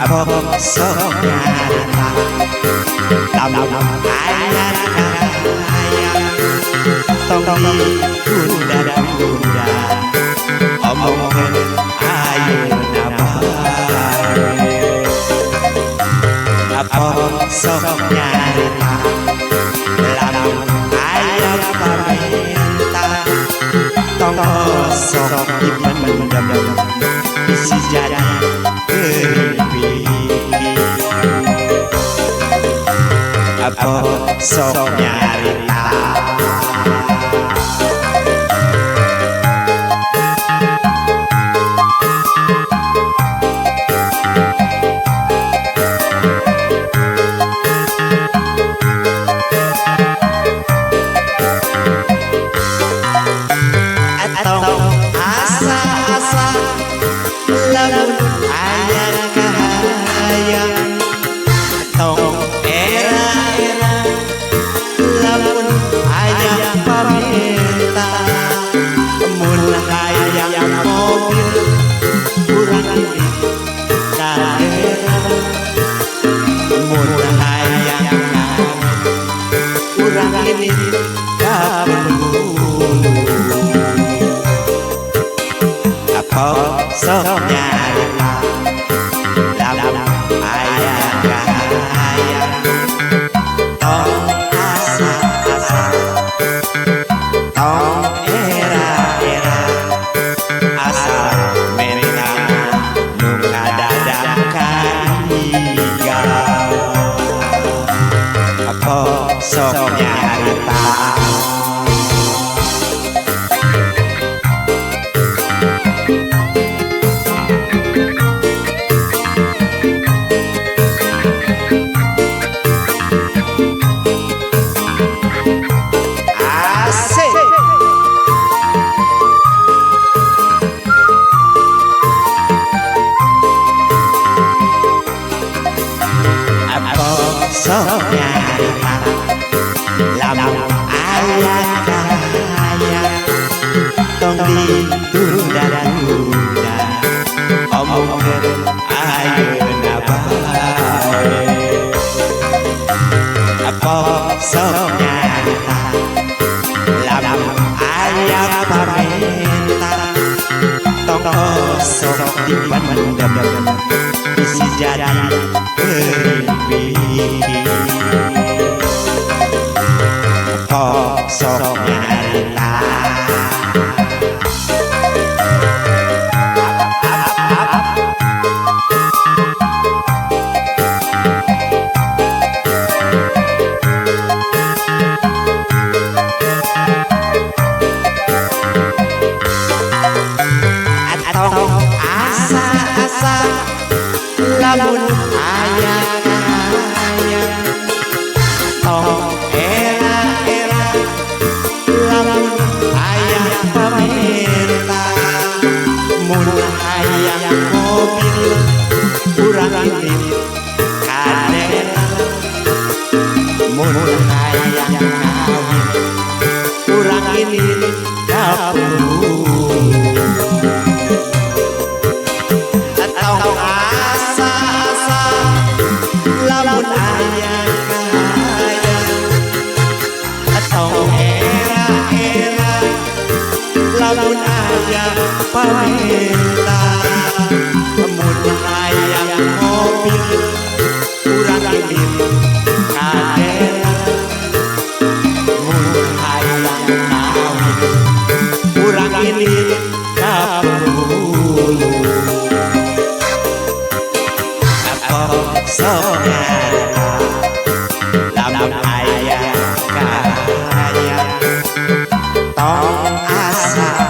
apa sok nyata lamun aya kahayang tong ditunda-tunda omongkeun ayeuna bae apa sok nyata lamun aya pamerintah tong sok dipendam bisi jadi apa sok nyarita atau asa-asa lamun aya kahayang tong era-era lamun aya pamerintah mun hayang mobil urang ini daerah mun hayang urang ini apa sok nyarita lamun aya kahayang tong asa-asa tong era-era asa mereka nu ngadadak kaiga apa sok nyarita sok nyarita lamun aya kahayang tong ditunda-tunda omongkeun ayeuna bae apa sok nyarita lamun aya pamerintah tong sok dipendam bisi jadi apa sok nyarita atau asa-asa lamun aya kahayang tong era-era lamun aya pamerintah mun hayang mobil urang ini kadera mun hayang kawin urang ini dapur atau asa-asa lamun aya kahayang atau era-era lamun aya pamerintah mun hayang mobil urang ini kadera mun hayang kawin urang ini dapur sok nyarita lamun aya kahayang tong asa